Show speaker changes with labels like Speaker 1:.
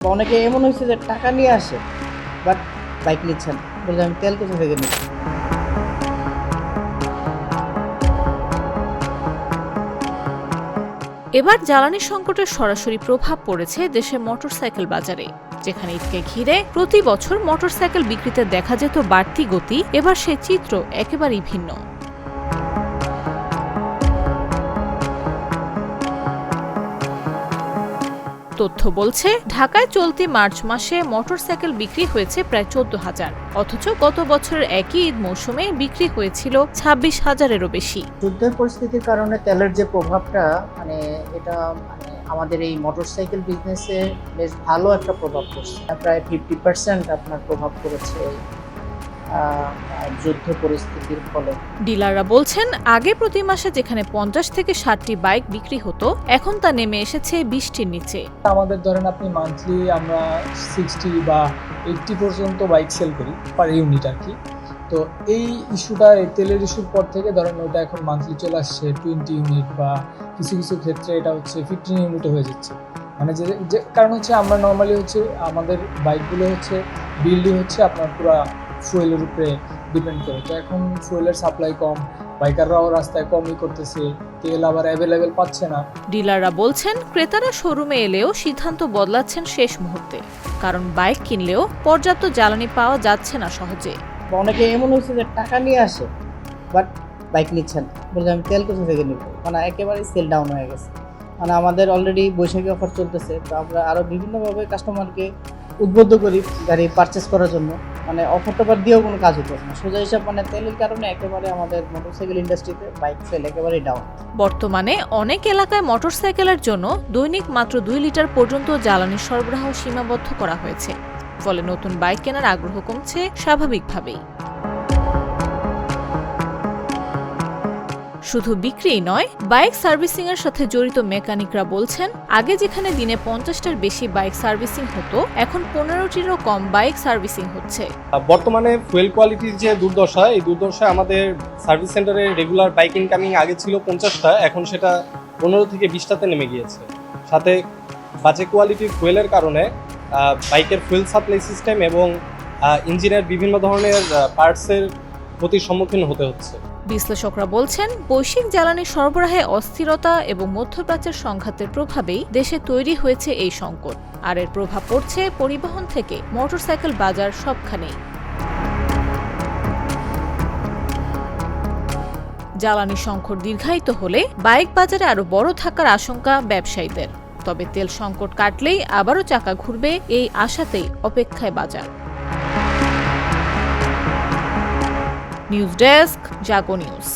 Speaker 1: অনেকে এমন হয়েছে যে টাকা নিয়ে আসে বাট বাইক নিচ্ছেন, বলে আমি তেল কোথা থেকে নিচ্ছি।
Speaker 2: এবার জ্বালানি সংকটের সরাসরি প্রভাব পড়েছে দেশের মোটরসাইকেল বাজারে, যেখানে ঈদকে ঘিরে প্রতি বছর মোটরসাইকেল বিক্রিতে দেখা যেত বাড়তি গতি, এবার সেই চিত্র একেবারেই ভিন্ন। তথ্য বলছে, ঢাকায় চলতি মার্চ মাসে মোটরসাইকেল বিক্রি হয়েছে প্রায় 14,000, অথচ গত বছরের একই ঈদ মৌসুমে বিক্রি হয়েছিল 26,000-এরও বেশি।
Speaker 1: যুদ্ধের পরিস্থিতির কারণে তেলের যে প্রভাবটা এটা আমাদের এই মোটরসাইকেল বিজনেসে বেশ ভালো একটা প্রভাব পড়ছে। প্রায় 50% আপনার প্রভাব পড়েছে যুদ্ধ পরিস্থিতির ফলে।
Speaker 2: ডিলাররা বলছেন, আগে প্রতি মাসে যেখানে 50 থেকে 60টি বাইক বিক্রি হতো, এখন তা নেমে এসেছে 20টির নিচে।
Speaker 3: আমাদের ধরেন আপনি মান্থলি আমরা 60 বা 80 পর্যন্ত বাইক সেল করি পার ইউনিট আর কি। তো এই ইস্যুটা, এই তেলের ইস্যুর পর থেকে ধরেন ওটা এখন মান্থলি চলে আসছে 20 ইউনিট, বা কিছু কিছু ক্ষেত্রে এটা হচ্ছে 15 ইউনিটও হয়ে যাচ্ছে। মানে যে কারণ হচ্ছে আমরা নর্মালি হচ্ছে আমাদের বাইকগুলো হচ্ছে বিল্ডই হচ্ছে আপনার পুরো ফুয়েলের উপরে ডিপেন্ড করে। তো এখন ফুয়েলের সাপ্লাই কম, বাইকাররাও রাস্তায় কমই করতেছে, তেল আবার অ্যাভেলেবেল পাচ্ছে না।
Speaker 2: ডিলাররা বলছেন, ক্রেতারা শোরুমে এলেও সিদ্ধান্ত বদলাচ্ছেন শেষ মুহূর্তে, কারণ বাইক কিনলেও পর্যাপ্ত জ্বালানি পাওয়া যাচ্ছে না সহজে।
Speaker 1: অনেকে এমন হয়েছে যে টাকা নিয়ে আসে বাট বাইক নিচ্ছেন, বলে আমি তেল কোথা থেকে নিব। মানে একেবারেই সেল ডাউন হয়ে গেছে। মানে আমাদের অলরেডি বৈশাখী অফার চলতেছে, তো আমরা আরও বিভিন্নভাবে কাস্টমারকে উদ্বুদ্ধ করি গাড়ি পারচেস করার জন্য। মানে অফার টফার দিয়েও কোনো কাজ হচ্ছে না। সোজা হিসাব মানে তেলের কারণে একেবারে আমাদের মোটরসাইকেল ইন্ডাস্ট্রিতে বাইক সেল একেবারেই ডাউন।
Speaker 2: বর্তমানে অনেক এলাকায় মোটরসাইকেলের জন্য দৈনিক মাত্র 2 লিটার পর্যন্ত জ্বালানি সরবরাহ সীমাবদ্ধ করা হয়েছে, ফলে নতুন বাইক কেনার আগ্রহ কমছে স্বাভাবিকভাবেই। শুধু বিক্রিই নয়, বাইক সার্ভিসিং এর সাথে জড়িত মেকানিকরা বলছেন, আগে যেখানে দিনে 50টার বেশি বাইক সার্ভিসিং হতো, এখন 15টিরও কম বাইক সার্ভিসিং হচ্ছে।
Speaker 4: বর্তমানে ফুয়েল কোয়ালিটির যে দুর্দশা, এই দুর্দশায় আমাদের সার্ভিস সেন্টারে রেগুলার বাইক ইনকামিং আগে ছিল 50টা, এখন সেটা 15 থেকে 20টাতে নেমে গিয়েছে। সাথে বাজে কোয়ালিটির ফুয়েলের কারণে বাইকের ফুয়েল সাপ্লাই সিস্টেম এবং ইঞ্জিনের বিভিন্ন ধরনের পার্টসের ক্ষতির সম্মুখীন হতে হচ্ছে।
Speaker 2: বিশ্লেষকরা বলছেন, বৈশ্বিক জ্বালানি সরবরাহে অস্থিরতা এবং মধ্যপ্রাচ্যের সংঘাতের প্রভাবেই দেশে তৈরি হয়েছে এই সংকট, আর এর প্রভাব পড়ছে পরিবহন থেকে মোটরসাইকেল বাজার সবখানেই। জ্বালানি সংকট দীর্ঘায়িত হলে বাইক বাজারে আরো বড় থাকার আশঙ্কা ব্যবসায়ীদের। তবে তেল সংকট কাটলেই আবারও চাকা ঘুরবে, এই আশাতেই অপেক্ষায় বাজার। নিউজ ডেস্ক, জাগো নিউজ।